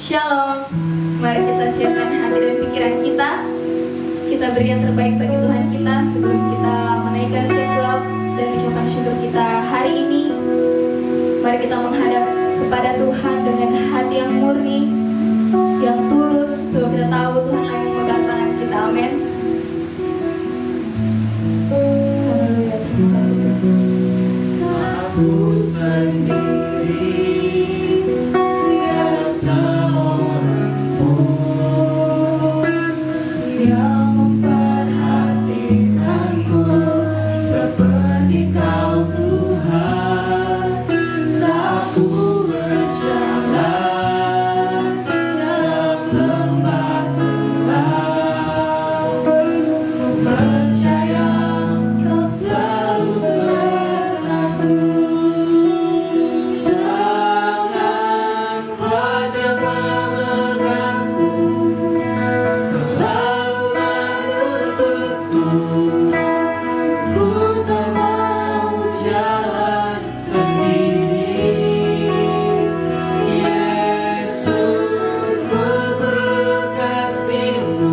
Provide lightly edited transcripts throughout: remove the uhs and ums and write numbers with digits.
Shalom. Mari kita siapkan hati dan pikiran kita. Kita beri yang terbaik bagi Tuhan kita sebelum kita menaikkan step up dan ucapan syukur kita hari ini. Mari kita menghadap kepada Tuhan dengan hati yang murni, yang tulus, sebab kita tahu Tuhan lagi memegang tangan kita. Amin. Haleluya. Aku sendiri tiada seorang pun yang memperhatikanku seperti Kau Tuhan. Saat ku berjalan dalam lembah gelap, ku percaya Kau selalu sertaku. Tangan kuatnya memegangku, selalu menuntutku. Ku tak mau jalan sendiri. Yesus, ku perlu kasih-Mu,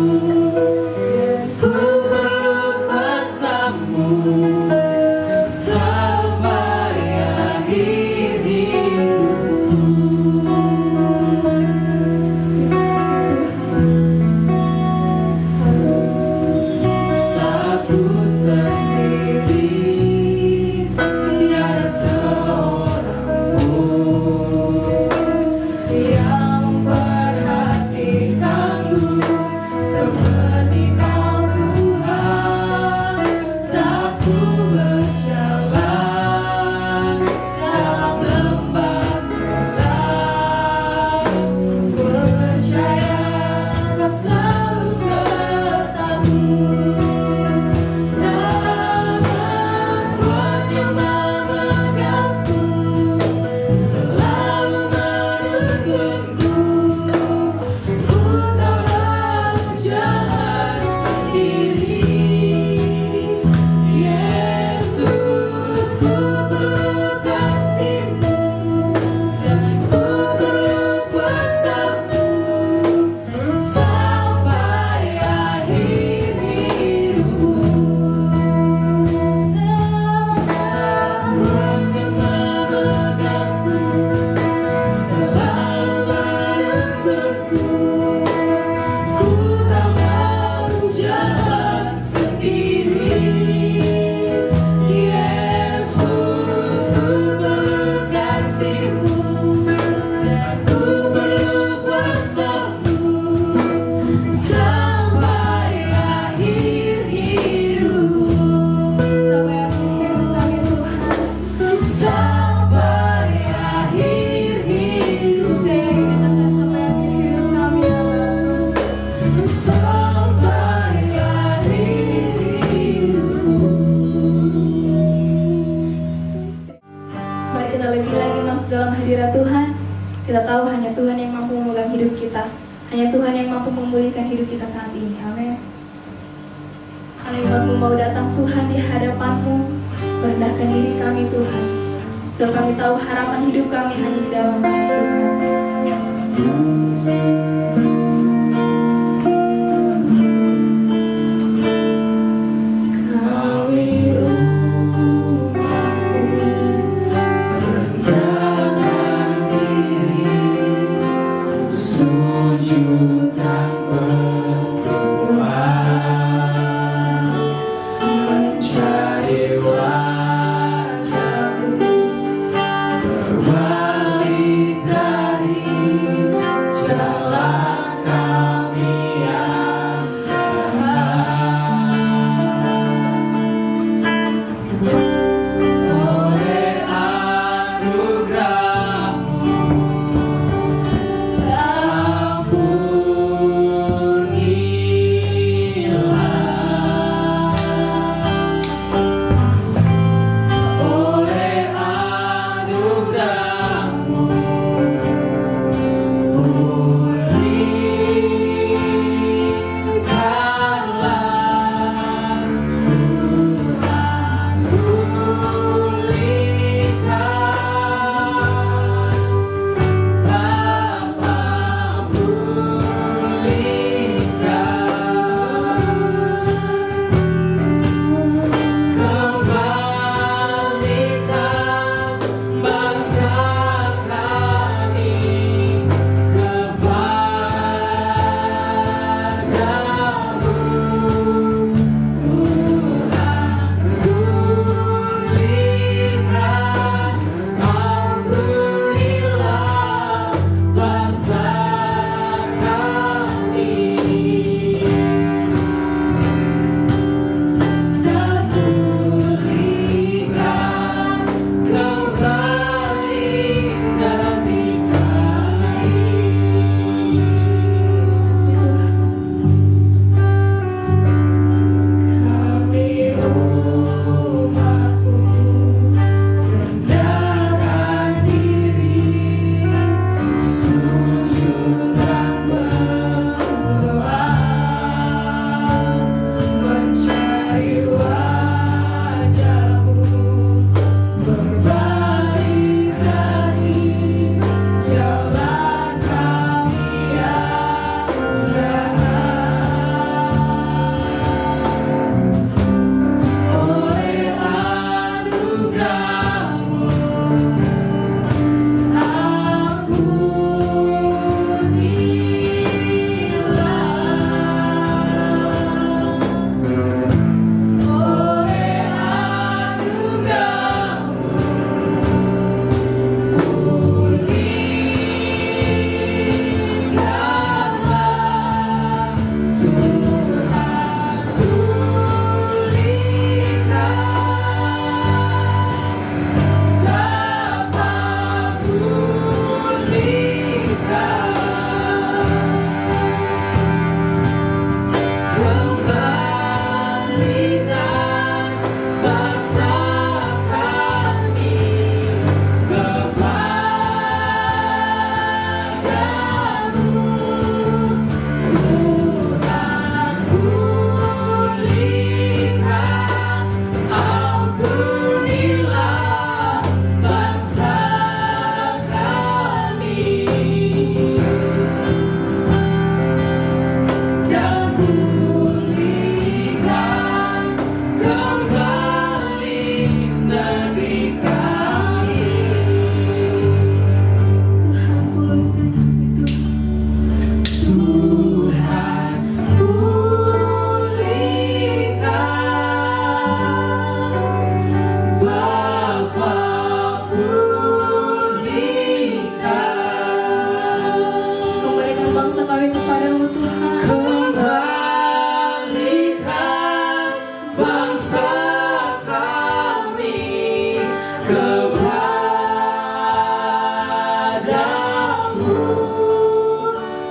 ku perlu kuasa-Mu sampai akhir hidupku. Saat ku sendiri tiada seorang pun yang memperhatikanku seperti Kau Tuhan. Saat ku berjalan dalam lembah gelap, ku percaya Kau selalu sertaku. Tangan kuatnya memegangku, selalu menuntunku. Ku tak mau jalan sendiri. Yesus, ku perlu kasih-Mu dan ku perlu kuasa-Mu sampai akhir hidupku. Tangan memegangku, selalu menuntunku. Ku tak mau jalan sendiri. Yesus, ku perlu kasih-Mu dan ku perlu kuasa-Mu sampai akhir hidupku. Sampai akhir hidup kami. Sampai akhir hidupku. Mari kita lebih lagi masuk dalam hadirat Tuhan. Kita tahu hanya Tuhan yang mampu memegang hidup kita. Hanya Tuhan yang mampu memulihkan hidup kita saat ini. Amin. Kami mau datang Tuhan di hadapan-Mu, merendahkan diri kami Tuhan. Sebab kami tahu harapan hidup kami hanya di dalam Tuhan. Kami umat-Mu rendahkan diri, sujud dan berdoa, mencari wajah-Mu, berbalik dari jalan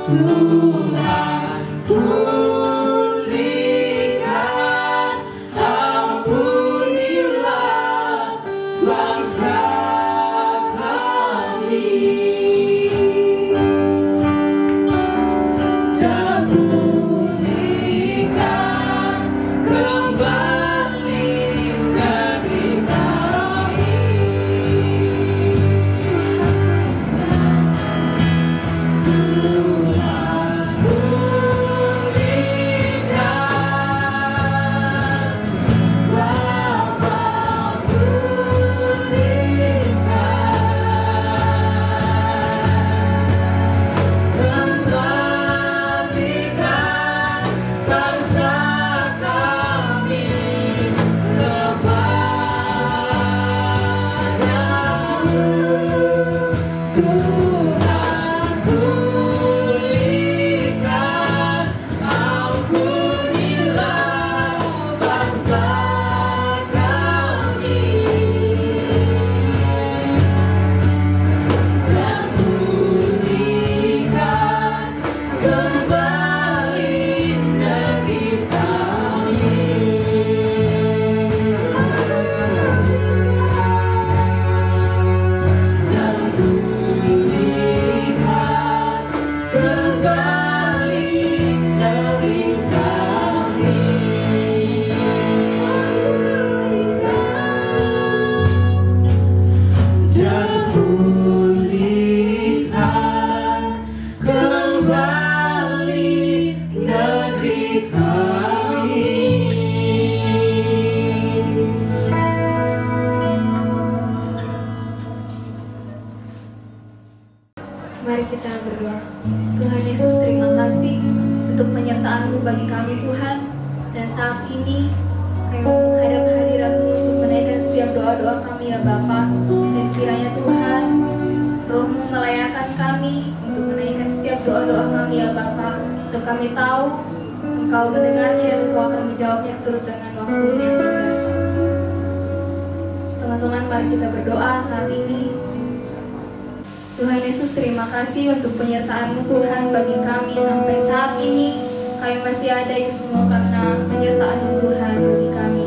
Tuhan pulihkan, ampunilah bangsa kami, dan pulihkan kembali negeri kami. Mari kita berdoa. Tuhan Yesus, terima kasih untuk penyertaan-Mu bagi kami Tuhan. Dan saat ini kami menghadap hadirat-Mu untuk menaikkan setiap doa-doa kami ya Bapa. Dan kiranya Tuhan, Roh-Mu melayakan kami untuk menaikkan setiap doa-doa kami ya Bapa. Sebab kami tahu Engkau mendengarnya dan Engkau akan menjawabnya seturut dengan waktunya. Teman-teman, mari kita berdoa saat ini. Tuhan Yesus, terima kasih untuk penyertaan-Mu Tuhan bagi kami sampai saat ini. Kami masih ada itu semua karena penyertaan-Mu Tuhan bagi kami.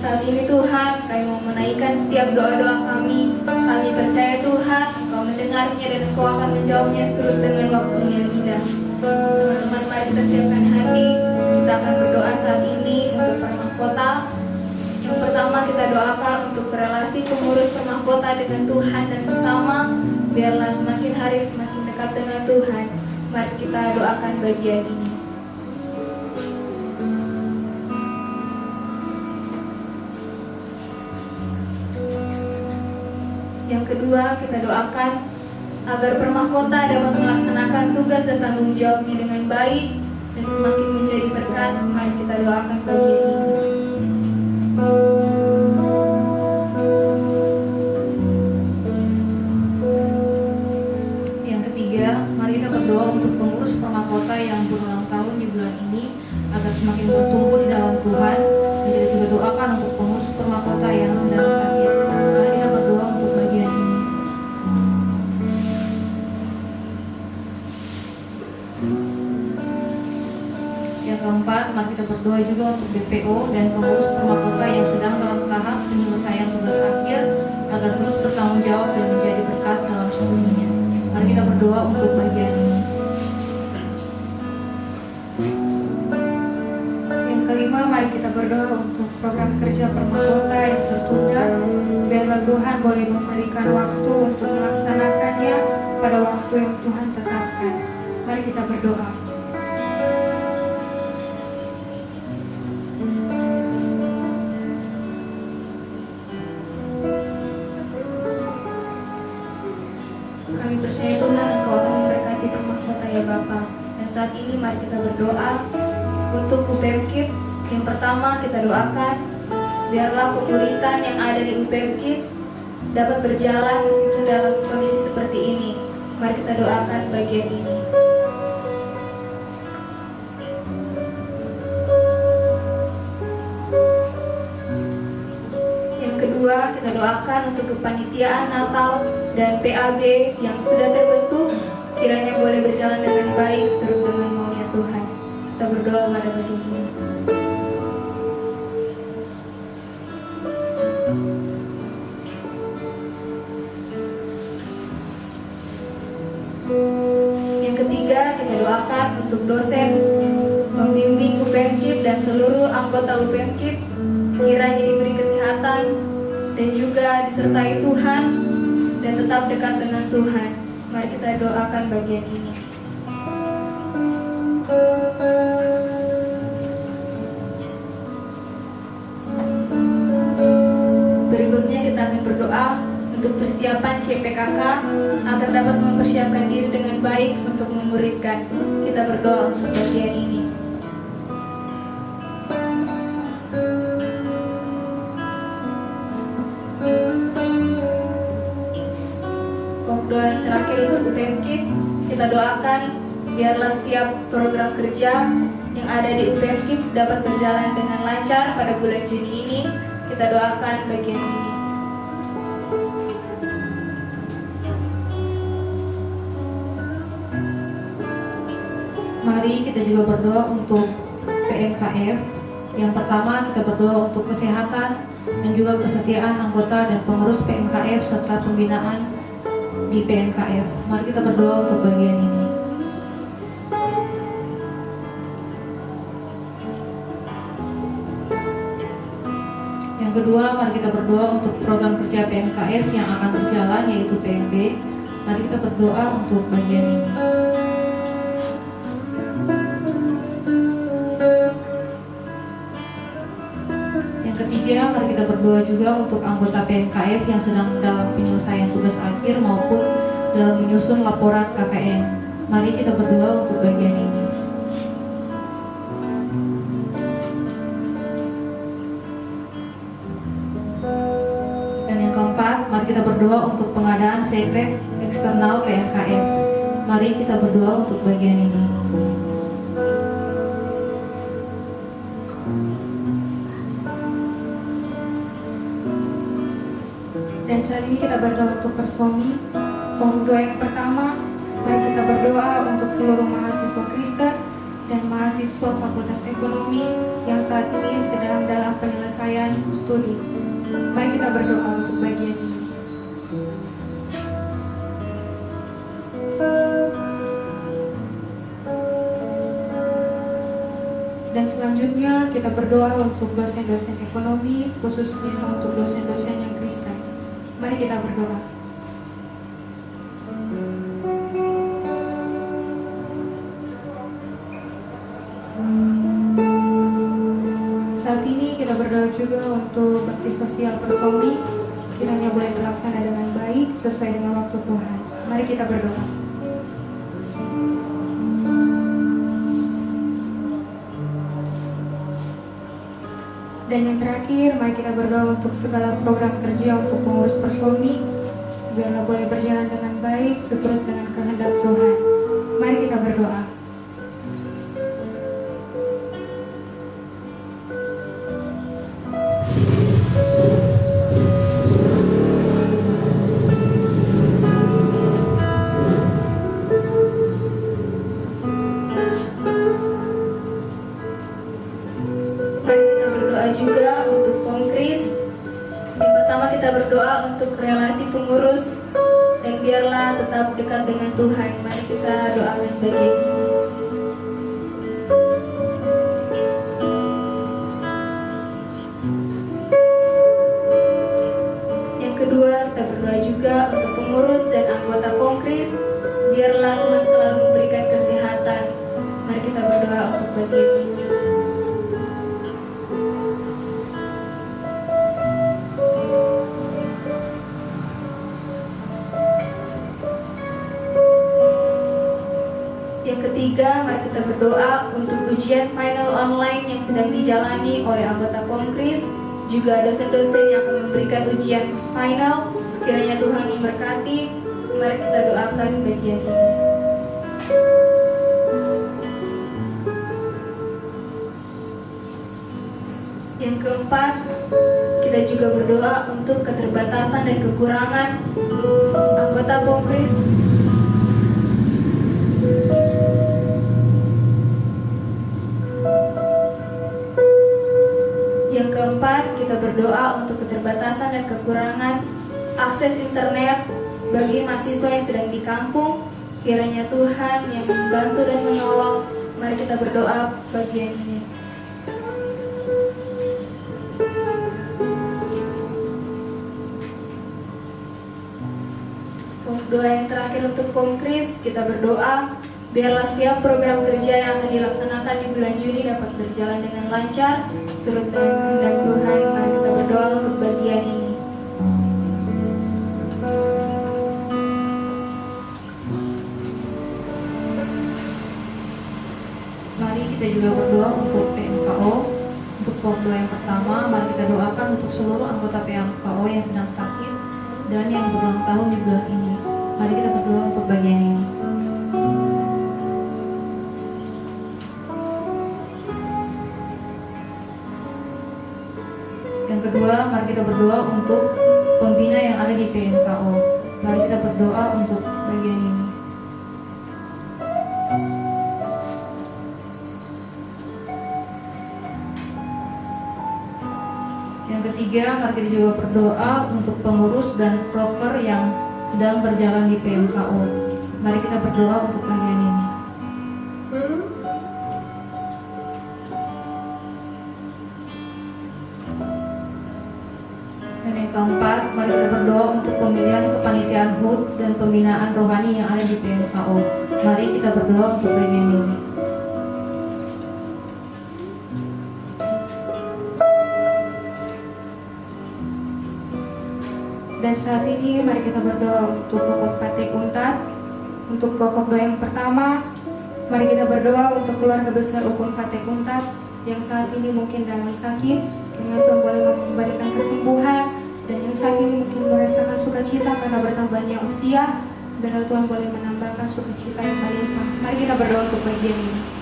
Saat ini Tuhan, kami mau menaikkan setiap doa-doa kami. Kami percaya Tuhan, Engkau mendengarnya dan Engkau akan menjawabnya seturut dengan waktu yang indah. Teman-teman, mari kita siapkan hati. Kita akan berdoa saat ini untuk permahkota. Yang pertama kita doakan untuk relasi pengurus permahkota dengan Tuhan dan sesama. Biarlah semakin hari semakin dekat dengan Tuhan. Mari kita doakan bagian ini. Yang kedua, kita doakan agar permahkota dapat melaksanakan tugas dan tanggung jawabnya dengan baik dan semakin menjadi berkat. Mari kita doakan bagian ini. Mari kita berdoa untuk pengurus permahkota yang berulang tahun di bulan ini agar semakin bertumbuh di dalam Tuhan. Dan kita juga doakan untuk pengurus permahkota yang sedang sakit. Mari kita berdoa untuk bagian ini. Yang keempat, mari kita berdoa juga untuk BPO dan pengurus permahkota yang sedang dalam tahap penyelesaian tugas akhir agar terus bertanggung jawab dan menjadi berkat dalam seluruhnya. Mari kita berdoa untuk bagian ini. Yang kelima, mari kita berdoa untuk program kerja permahkota yang tertunda. Biarlah Tuhan boleh memberikan waktu untuk melaksanakannya pada waktu yang Tuhan tetapkan. Mari kita berdoa. Kami percaya Tuhan Engkau akan memberkati permahkota ya Bapa. Dan saat ini mari kita berdoa untuk UPMKIP. Yang pertama kita doakan biarlah pemuritan yang ada di UPMKIP dapat berjalan meskipun dalam kondisi seperti ini. Mari kita doakan bagian ini. Kedua, kita doakan untuk kepanitiaan Natal dan PAB yang sudah terbentuk, kiranya boleh berjalan dengan baik seturut dengan maunya Tuhan. Kita berdoa pada bagian ini. Yang ketiga, kita doakan untuk dosen, pembimbing UPMKIP dan seluruh anggota UPMKIP, kiranya diberi kesehatan dan juga disertai Tuhan dan tetap dekat dengan Tuhan. Mari kita doakan bagian ini. Berikutnya kita akan berdoa untuk persiapan CPKK agar dapat mempersiapkan diri dengan baik untuk memuridkan. Kita berdoa untuk bagian ini. Doa yang terakhir untuk UPMKIP, kita doakan biarlah setiap program kerja yang ada di UPMKIP dapat berjalan dengan lancar pada bulan Juni ini. Kita doakan bagian ini. Mari kita juga berdoa untuk PMKF. Yang pertama, kita berdoa untuk kesehatan dan juga kesetiaan anggota dan pengurus PMKF serta pembinaan di PMKF. Mari kita berdoa untuk bagian ini. Yang kedua, mari kita berdoa untuk program kerja PMKF yang akan berjalan, yaitu PMB. Mari kita berdoa untuk bagian ini. Ketiga, mari kita berdoa juga untuk anggota PMKF yang sedang dalam penyelesaian tugas akhir maupun dalam menyusun laporan KKN. Mari kita berdoa untuk bagian ini. Dan yang keempat, mari kita berdoa untuk pengadaan sekret eksternal PMKF. Mari kita berdoa untuk bagian ini. Dan saat ini kita berdoa untuk Persomi. Untuk doa yang pertama, mari kita berdoa untuk seluruh mahasiswa Kristen dan mahasiswa Fakultas Ekonomi yang saat ini sedang dalam penyelesaian studi. Mari kita berdoa untuk bagian ini. Dan selanjutnya kita berdoa untuk dosen-dosen ekonomi, khususnya untuk dosen-dosen yang Kristen. Mari kita berdoa. Saat ini kita berdoa juga untuk bakti sosial Persomi, kiranya boleh terlaksana dengan baik sesuai dengan waktu Tuhan. Mari kita berdoa. Dan yang terakhir, mari kita berdoa untuk segala program kerja untuk pengurus Persomi, biarlah boleh berjalan dengan baik seturut dengan kehendak Tuhan. Mari kita berdoa. Juga untuk Kongkris. Yang pertama kita berdoa untuk relasi pengurus dan biarlah tetap dekat dengan Tuhan. Mari kita doakan bagian ini. Yang kedua kita berdoa juga untuk pengurus dan anggota Kongkris, biarlah Tuhan selalu memberikan kesehatan. Mari kita berdoa untuk bagian ini. Yang ketiga, mari kita berdoa untuk ujian final online yang sedang dijalani oleh anggota Kongkris, juga dosen-dosen yang akan memberikan ujian final. Kiranya Tuhan memberkati. Mari kita doakan bagian ini. Yang keempat, kita juga berdoa untuk keterbatasan dan kekurangan anggota Kongkris. kita berdoa untuk keterbatasan dan kekurangan akses internet bagi mahasiswa yang sedang di kampung. Kiranya Tuhan yang membantu dan menolong. Mari kita berdoa bagian ini. Doa yang terakhir untuk Komkris, kita berdoa biarlah setiap program kerja yang akan dilaksanakan di bulan Juni dapat berjalan dengan lancar turut dengan kehendak Tuhan. Mari kita berdoa untuk bagian ini. Mari kita juga berdoa untuk PMKO. Untuk doa yang pertama, mari kita doakan untuk seluruh anggota PMKO yang sedang sakit dan yang berulang tahun di bulan ini. Mari kita berdoa untuk bagian ini. Yang kedua, mari kita berdoa untuk pembina yang ada di PMKO. Mari kita berdoa untuk bagian ini. Yang ketiga, mari kita juga berdoa untuk pengurus dan proker yang sedang berjalan di PMKO. Mari kita berdoa untuk bagian ini. Dan yang keempat, mari kita berdoa untuk pemilihan kepanitiaan HUT dan pembinaan rohani yang ada di PMKO. Mari kita berdoa untuk bagian ini. Dan saat ini mari kita berdoa untuk pokok Fatih Untat. Untuk pokok doa yang pertama, mari kita berdoa untuk keluarga besar Ukun Fatih Untat yang saat ini mungkin dalam sakit. Kiranya Tuhan boleh memberikan kesembuhan, dan yang saat ini mungkin merasakan sukacita karena bertambahnya usia. Biarlah Tuhan boleh menambahkan sukacita yang melimpah. Mari kita berdoa untuk bagian ini.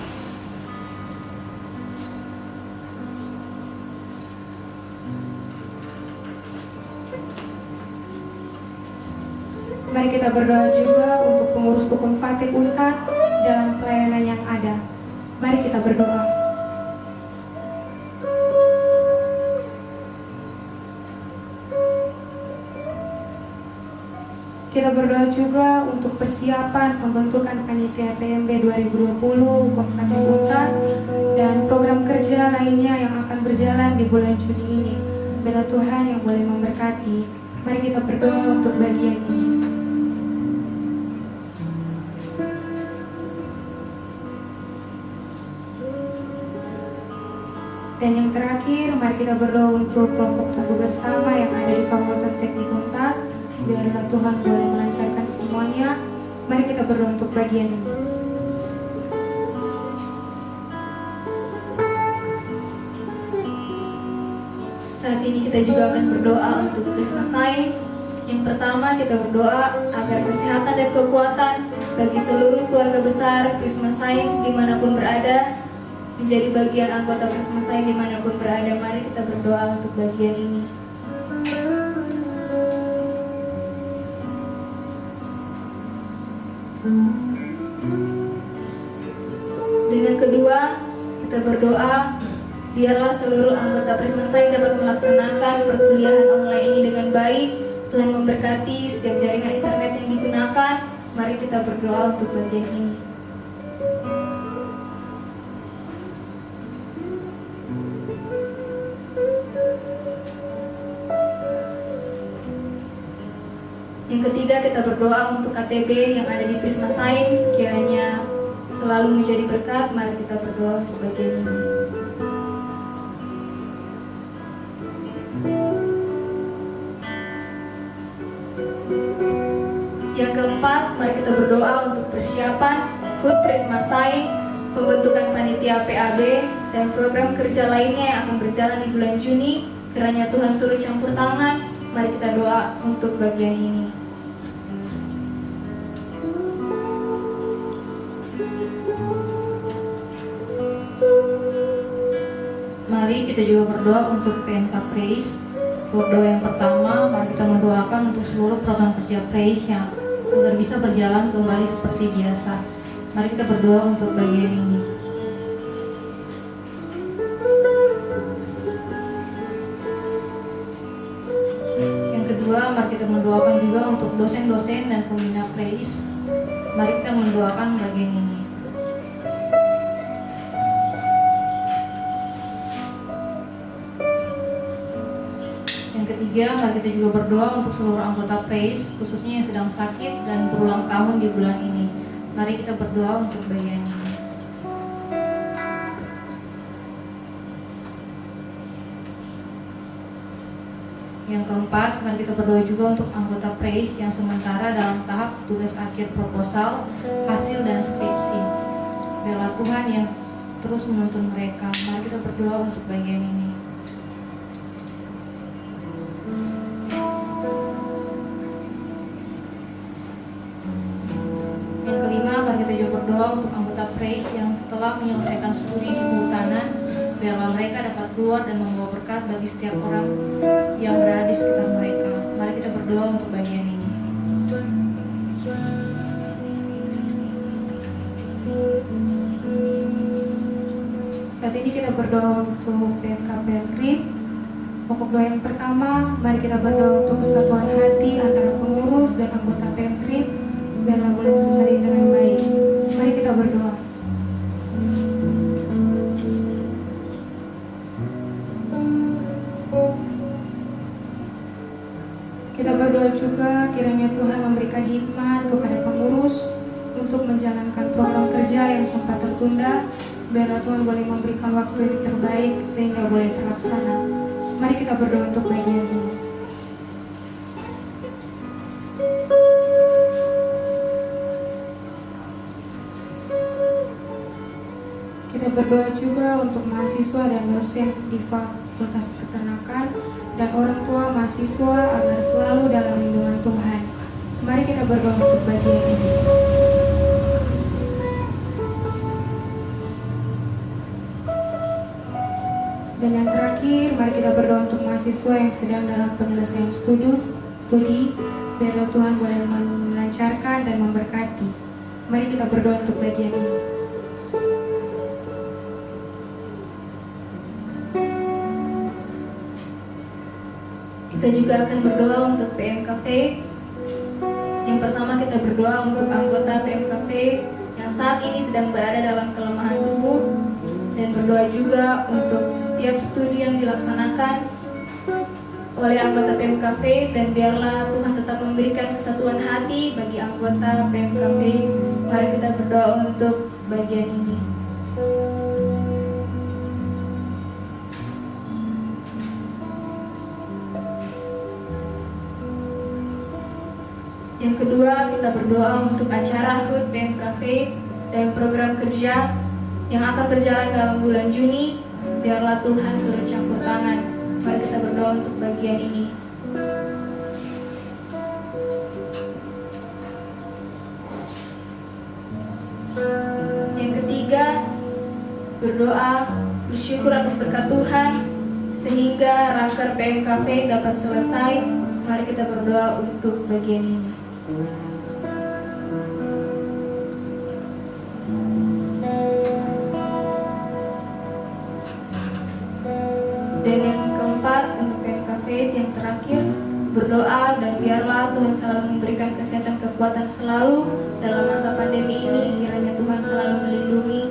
Mari kita berdoa juga untuk pengurus Ukun Fatih Untat dalam pelayanan yang ada. Mari kita berdoa. Kita berdoa juga untuk persiapan pembentukan panitia TMB 2020 Ukun Fatih Untat dan program kerja lainnya yang akan berjalan di bulan Juni ini. Biarlah Tuhan yang boleh memberkati. Mari kita berdoa untuk bagian ini. Dan yang terakhir, mari kita berdoa untuk kelompok tubuh bersama yang ada di Fakultas Teknik Untat. Biarlah Tuhan boleh melancarkan semuanya. Mari kita berdoa untuk bagian ini. Saat ini kita juga akan berdoa untuk Prisma Science. Yang pertama, kita berdoa agar kesehatan dan kekuatan bagi seluruh keluarga besar Prisma Science dimanapun berada, menjadi bagian anggota Prisma Science dimanapun berada. Mari kita berdoa untuk bagian ini. Dan yang kedua, kita berdoa biarlah seluruh anggota Prisma Science dapat melaksanakan perkuliahan online ini dengan baik. Tuhan memberkati setiap jaringan internet yang digunakan. Mari kita berdoa untuk bagian ini. Yang ketiga, kita berdoa untuk KTB yang ada di Prisma Science, kiranya selalu menjadi berkat. Mari kita berdoa untuk bagian ini. Yang keempat, mari kita berdoa untuk persiapan HUT Prisma Science, pembentukan panitia PAB, dan program kerja lainnya yang akan berjalan di bulan Juni. Kiranya Tuhan turut campur tangan. Mari kita doa untuk bagian ini. Mari kita juga berdoa untuk PMK Praise. Untuk doa yang pertama, mari kita mendoakan untuk seluruh program kerja Praise yang agar bisa berjalan kembali seperti biasa. Mari kita berdoa untuk bagian ini. kita mendoakan juga untuk dosen-dosen dan pembina Praise. Mari kita mendoakan bagian ini. Yang ketiga, mari kita juga berdoa untuk seluruh anggota Praise, khususnya yang sedang sakit dan berulang tahun di bulan ini. Mari kita berdoa untuk bagian ini. Yang keempat, mari kita berdoa juga untuk anggota Praise yang sementara dalam tahap tugas akhir proposal, hasil dan skripsi. Biarlah Tuhan yang terus menuntun mereka. Mari kita berdoa untuk bagian ini. Yang kelima, mari kita juga berdoa untuk anggota Praise yang telah menyelesaikan studi di kehutanan. Biarlah mereka dapat keluar dan membawa berkat bagi setiap orang yang berada di sekitar mereka. Mari kita berdoa untuk bagian ini. Saat ini kita berdoa untuk PMK Pelkrim. Pokok doa yang pertama, mari kita berdoa untuk kesatuan hati antara pengurus dan anggota Pelkrim biarlah boleh terjalin dengan baik. Mari kita berdoa. Kita berdoa juga kiranya Tuhan memberikan hikmat kepada pengurus untuk menjalankan program kerja yang sempat tertunda. Biarlah Tuhan boleh memberikan waktu yang terbaik sehingga boleh terlaksana. Mari kita berdoa untuk bagian ini. Kita berdoa juga untuk mahasiswa dan dosen di Fakultas Peternakan dan orang tua mahasiswa agar selalu dalam lindungan Tuhan. Mari kita berdoa untuk bagian ini. Dan yang terakhir, mari kita berdoa untuk mahasiswa yang sedang dalam penyelesaian studi. Biarlah Tuhan boleh melancarkan dan memberkati. Mari kita berdoa untuk bagian ini. Kita juga akan berdoa untuk PMKP. Yang pertama kita berdoa untuk anggota PMKP yang saat ini sedang berada dalam kelemahan tubuh, dan berdoa juga untuk setiap studi yang dilaksanakan oleh anggota PMKP, dan biarlah Tuhan tetap memberikan kesatuan hati bagi anggota PMKP. Mari kita berdoa untuk bagian ini. Yang kedua, kita berdoa untuk acara HUT PMKP dan program kerja yang akan berjalan dalam bulan Juni. Biarlah Tuhan turut campur tangan. Mari kita berdoa untuk bagian ini. Yang ketiga, berdoa bersyukur atas berkat Tuhan sehingga raker PMKP dapat selesai. Mari kita berdoa untuk bagian ini. Dan yang keempat, untuk PMKP yang terakhir, berdoa dan biarlah Tuhan selalu memberikan kesehatan kekuatan selalu dalam masa pandemi ini. Kiranya Tuhan selalu melindungi.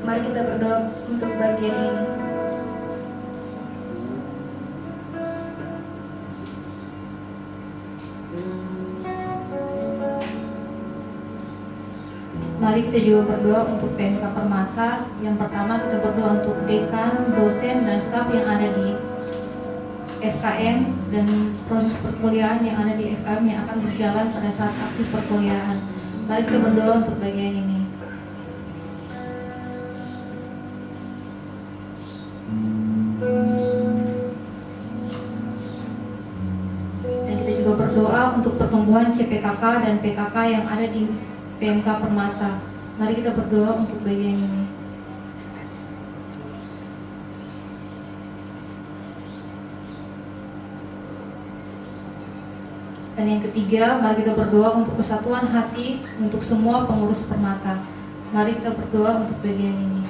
Mari kita berdoa untuk bagian ini. Mari kita juga berdoa untuk PMK Permata. Yang pertama kita berdoa untuk dekan, dosen, dan staf yang ada di FKM dan proses perkuliahan yang ada di FKM yang akan berjalan pada saat aktif perkuliahan. Mari kita berdoa untuk bagian ini. Dan kita juga berdoa untuk pertumbuhan CPKK dan PKK yang ada di PMK Permata. Mari kita berdoa untuk bagian ini. Dan yang ketiga, mari kita berdoa untuk kesatuan hati untuk semua pengurus Permata. Mari kita berdoa untuk bagian ini.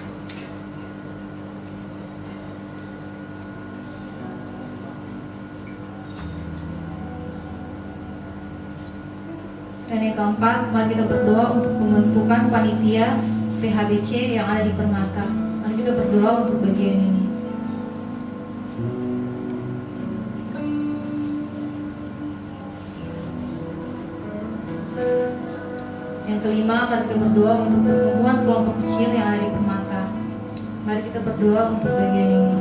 Dan yang keempat, mari kita berdoa untuk pembentukan panitia PHBC yang ada di Permata. Mari kita berdoa untuk bagian ini. Yang kelima, mari kita berdoa untuk pertumbuhan kelompok kecil yang ada di Permata. Mari kita berdoa untuk bagian ini.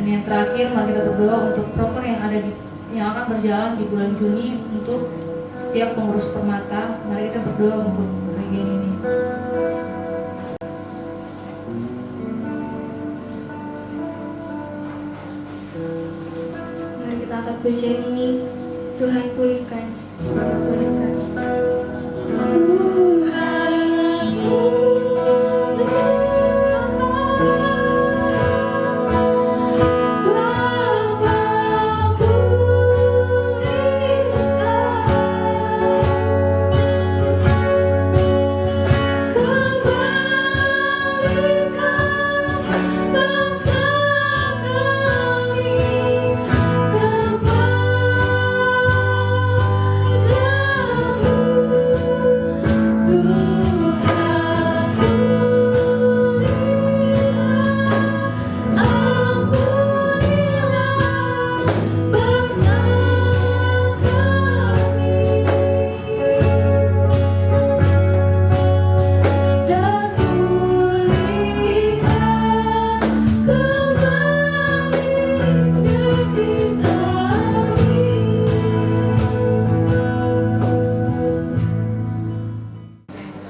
Dan yang terakhir, mari kita berdoa untuk proker yang akan berjalan di bulan Juni untuk setiap pengurus Permata. Mari kita berdoa untuk bagian ini. Mari kita angkat pujian ini. Tuhan pulihkan. Pulihkan.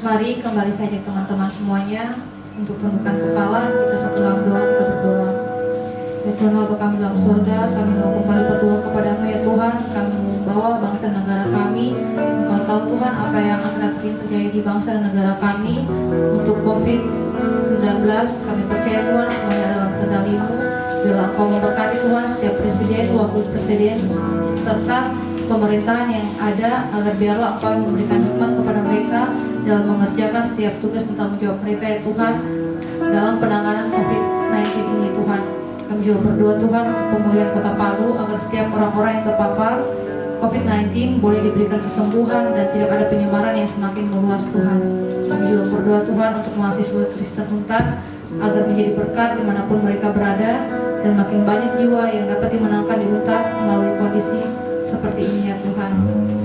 Mari kembali saja teman-teman semuanya untuk tundukkan kepala, kita satu dalam doa, kita berdoa. Ya Tuhan, Bapa kami dalam surga, kami mau kembali berdoa kepadamu ya Tuhan. Kami mau membawa bangsa dan negara kami. Engkau tahu Tuhan apa yang akan terjadi di bangsa dan negara kami untuk COVID-19. Kami percaya Tuhan semuanya dalam kendali-Mu. Bila Engkau memberkati Tuhan setiap presiden, wakil presiden, serta pemerintahan yang ada, agar biarlah Engkau yang memberikan hikmat kepada mereka dalam mengerjakan setiap tugas dan tanggung jawab mereka ya Tuhan dalam penanganan COVID-19 ini Tuhan. Kami juga berdoa Tuhan untuk pemulihan Kota Palu agar setiap orang-orang yang terpapar COVID-19 boleh diberikan kesembuhan dan tidak ada penyebaran yang semakin meluas Tuhan. Kami juga berdoa Tuhan untuk mahasiswa Kristen Untar agar menjadi berkat dimanapun mereka berada dan makin banyak jiwa yang dapat dimenangkan di Untar melalui kondisi seperti ini ya Tuhan.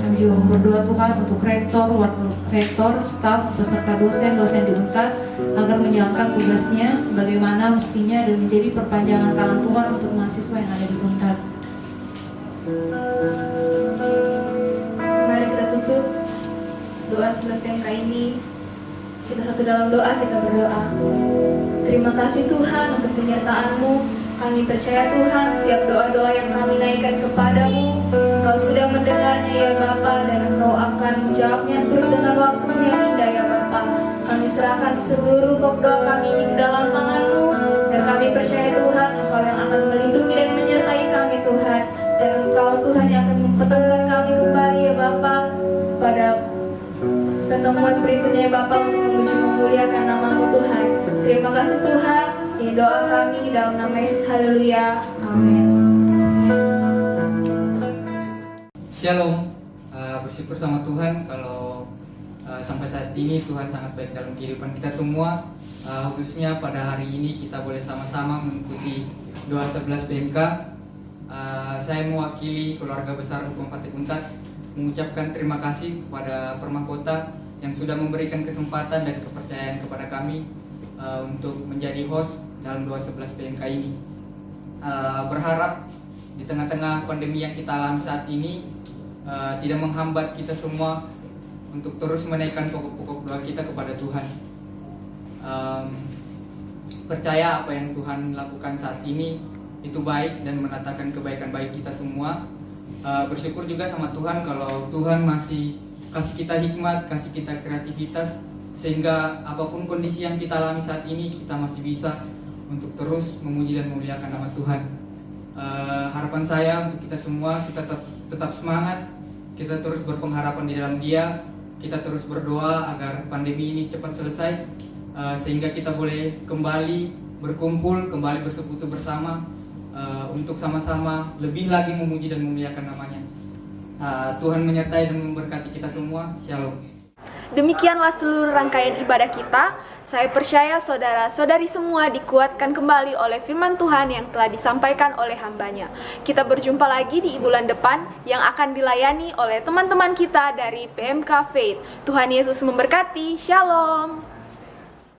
Kami juga berdoa Tuhan untuk rektor, wakil rektor, staf, beserta dosen-dosen di Untar agar menjalankan tugasnya sebagaimana mestinya dan menjadi perpanjangan tangan Tuhan untuk mahasiswa yang ada di Untar. Mari kita tutup doa 11 PMK ini. Kita satu dalam doa, kita berdoa. Terima kasih Tuhan untuk penyertaan-Mu. Kami percaya Tuhan setiap doa-doa yang kami naikkan kepadamu, Engkau sudah mendengarnya ya Bapa, dan Engkau akan menjawabnya seturut dengan waktu yang indah ya Bapa. Kami serahkan seluruh doa kami ini ke dalam tangan-Mu, dan kami percaya Tuhan Engkau yang akan melindungi dan menyertai kami Tuhan, dan Engkau Tuhan yang akan mempertemukan kami kembali ya Bapa pada pertemuan berikutnya ya Bapa, untuk memuji memuliakan nama-Mu Tuhan. Terima kasih Tuhan. Ini doa kami dalam nama Yesus, haleluya, amin. Shalom, bersyukur sama Tuhan kalau sampai saat ini Tuhan sangat baik dalam kehidupan kita semua. Khususnya pada hari ini kita boleh sama-sama mengikuti doa 11 PMK. Saya mewakili keluarga besar Hukum Partai Untar mengucapkan terima kasih kepada Permahkota yang sudah memberikan kesempatan dan kepercayaan kepada kami untuk menjadi host dalam doa 11 PMK ini. Berharap di tengah-tengah pandemi yang kita alami saat ini tidak menghambat kita semua untuk terus menaikkan pokok-pokok doa kita kepada Tuhan. Percaya apa yang Tuhan lakukan saat ini itu baik dan menatakan kebaikan baik kita semua. Bersyukur juga sama Tuhan kalau Tuhan masih kasih kita hikmat, kasih kita kreativitas, sehingga apapun kondisi yang kita alami saat ini kita masih bisa untuk terus memuji dan memuliakan nama Tuhan. Harapan saya untuk kita semua, kita tetap semangat, kita terus berpengharapan di dalam Dia, kita terus berdoa agar pandemi ini cepat selesai, sehingga kita boleh kembali berkumpul, kembali bersekutu bersama untuk sama-sama lebih lagi memuji dan memuliakan namanya. Tuhan menyertai dan memberkati kita semua. Shalom. Demikianlah seluruh rangkaian ibadah kita. Saya percaya saudara-saudari semua dikuatkan kembali oleh firman Tuhan yang telah disampaikan oleh hambanya. Kita berjumpa lagi di bulan depan yang akan dilayani oleh teman-teman kita dari PMK Faith. Tuhan Yesus memberkati. Shalom.